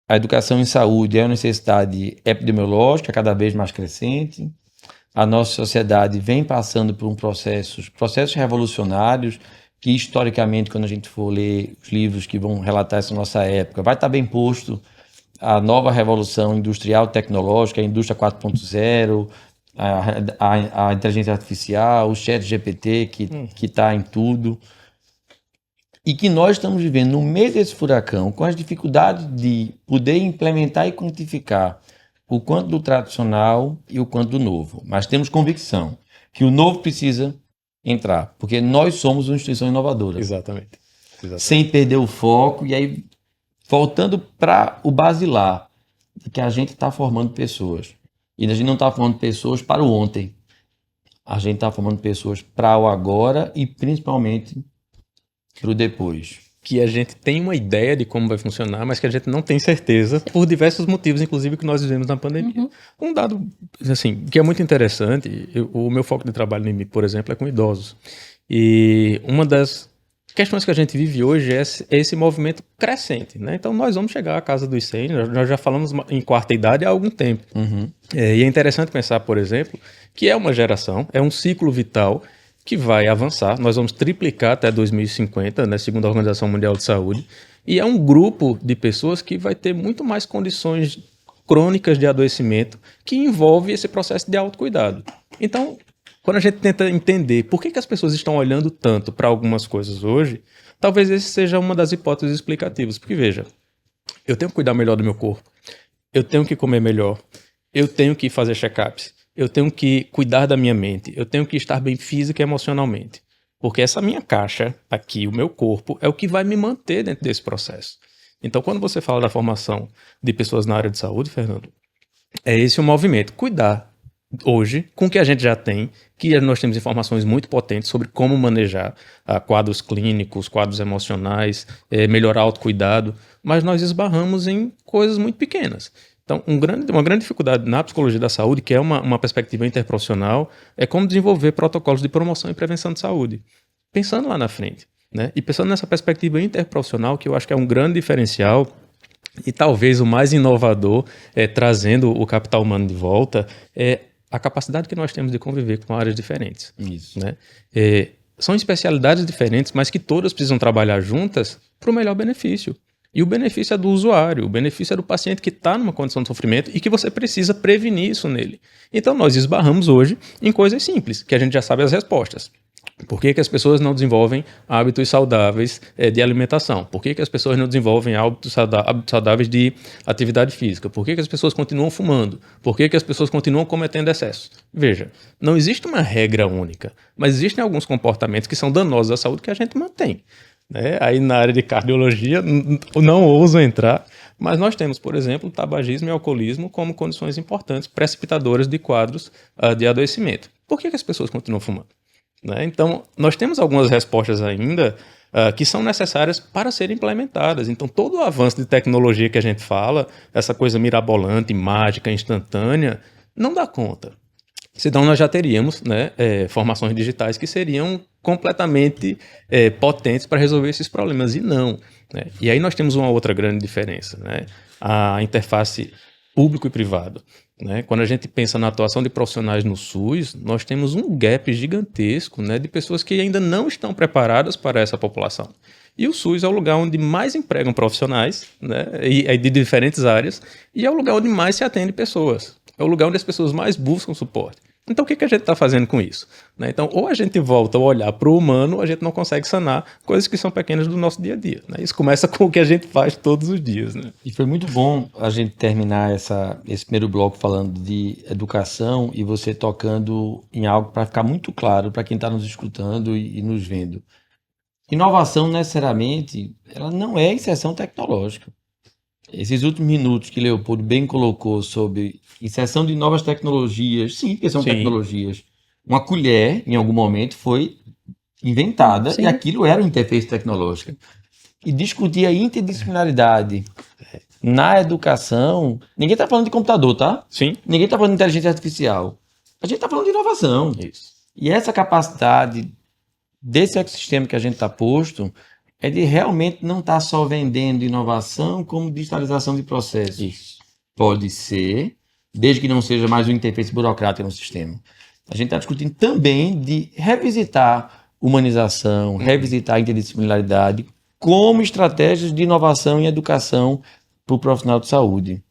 A educação em saúde é uma necessidade epidemiológica cada vez mais crescente. A nossa sociedade vem passando por processos revolucionários que, historicamente, quando a gente for ler os livros que vão relatar essa nossa época, vai estar bem posto a nova revolução industrial tecnológica, a indústria 4.0, a inteligência artificial, o chat GPT que está em tudo. E que nós estamos vivendo no meio desse furacão, com as dificuldades de poder implementar e quantificar o quanto do tradicional e o quanto do novo. Mas temos convicção que o novo precisa entrar, porque nós somos uma instituição inovadora. Exatamente. Sem perder o foco, e aí voltando para o basilar, de que a gente está formando pessoas. E a gente não está formando pessoas para o ontem. A gente está formando pessoas para o agora e principalmente para o depois. Que a gente tem uma ideia de como vai funcionar, mas que a gente não tem certeza por diversos motivos, inclusive que nós vivemos na pandemia. Um dado, assim, que é muito interessante, o meu foco de trabalho no IMIP, por exemplo, é com idosos. E uma das questões que a gente vive hoje é esse movimento crescente, né? Então nós vamos chegar à casa dos 100, nós já falamos em quarta idade há algum tempo. E é interessante pensar, por exemplo, que é uma geração, é um ciclo vital que vai avançar. Nós vamos triplicar até 2050, né, segundo a Organização Mundial de Saúde, e é um grupo de pessoas que vai ter muito mais condições crônicas de adoecimento que envolve esse processo de autocuidado. Então, quando a gente tenta entender por que as pessoas estão olhando tanto para algumas coisas hoje, talvez esse seja uma das hipóteses explicativas. Porque, veja, eu tenho que cuidar melhor do meu corpo, eu tenho que comer melhor, eu tenho que fazer check-ups, eu tenho que cuidar da minha mente, eu tenho que estar bem física e emocionalmente. Porque essa minha caixa aqui, o meu corpo, é o que vai me manter dentro desse processo. Então, quando você fala da formação de pessoas na área de saúde, Fernando, é esse o movimento. Cuidar hoje com o que a gente já tem, que nós temos informações muito potentes sobre como manejar quadros clínicos, quadros emocionais, melhorar o autocuidado, mas nós esbarramos em coisas muito pequenas. Então, uma grande dificuldade na psicologia da saúde, que é uma perspectiva interprofissional, é como desenvolver protocolos de promoção e prevenção de saúde. Pensando lá na frente, né? E pensando nessa perspectiva interprofissional, que eu acho que é um grande diferencial e talvez o mais inovador, trazendo o capital humano de volta, é a capacidade que nós temos de conviver com áreas diferentes. Isso. Né? São especialidades diferentes, mas que todas precisam trabalhar juntas para o melhor benefício. E o benefício é do usuário, o benefício é do paciente que está numa condição de sofrimento e que você precisa prevenir isso nele. Então nós esbarramos hoje em coisas simples, que a gente já sabe as respostas. Por que as pessoas não desenvolvem hábitos saudáveis de alimentação? Por que as pessoas não desenvolvem hábitos saudáveis de atividade física? Por que as pessoas continuam fumando? Por que as pessoas continuam cometendo excessos? Veja, não existe uma regra única, mas existem alguns comportamentos que são danosos à saúde que a gente mantém. Aí na área de cardiologia não ouso entrar, mas nós temos, por exemplo, tabagismo e alcoolismo como condições importantes, precipitadoras de quadros de adoecimento. Por que as pessoas continuam fumando? Então, nós temos algumas respostas ainda que são necessárias para serem implementadas. Então, todo o avanço de tecnologia que a gente fala, essa coisa mirabolante, mágica, instantânea, não dá conta. Senão nós já teríamos formações digitais que seriam completamente potentes para resolver esses problemas, e não. E aí nós temos uma outra grande diferença, a interface público e privado. Quando a gente pensa na atuação de profissionais no SUS, nós temos um gap gigantesco de pessoas que ainda não estão preparadas para essa população. E o SUS é o lugar onde mais empregam profissionais, e de diferentes áreas, e é o lugar onde mais se atende pessoas. É o lugar onde as pessoas mais buscam suporte. Então, o que a gente está fazendo com isso? Então, ou a gente volta a olhar para o humano, ou a gente não consegue sanar coisas que são pequenas do nosso dia a dia. Isso começa com o que a gente faz todos os dias. E foi muito bom a gente terminar esse primeiro bloco falando de educação e você tocando em algo para ficar muito claro para quem está nos escutando e nos vendo. Inovação, necessariamente, ela não é inserção tecnológica. Esses últimos minutos que Leopoldo bem colocou sobre inserção de novas tecnologias, sim, porque são tecnologias. Uma colher, em algum momento, foi inventada e aquilo era uma interface tecnológica. E discutir a interdisciplinaridade na educação, ninguém está falando de computador, tá? Sim. Ninguém está falando de inteligência artificial. A gente está falando de inovação. Isso. E essa capacidade desse ecossistema que a gente está posto é de realmente não estar só vendendo inovação como digitalização de processos. Isso. Pode ser, desde que não seja mais uma interface burocrática no sistema. A gente está discutindo também de revisitar humanização, revisitar a interdisciplinaridade como estratégias de inovação e educação para o profissional de saúde.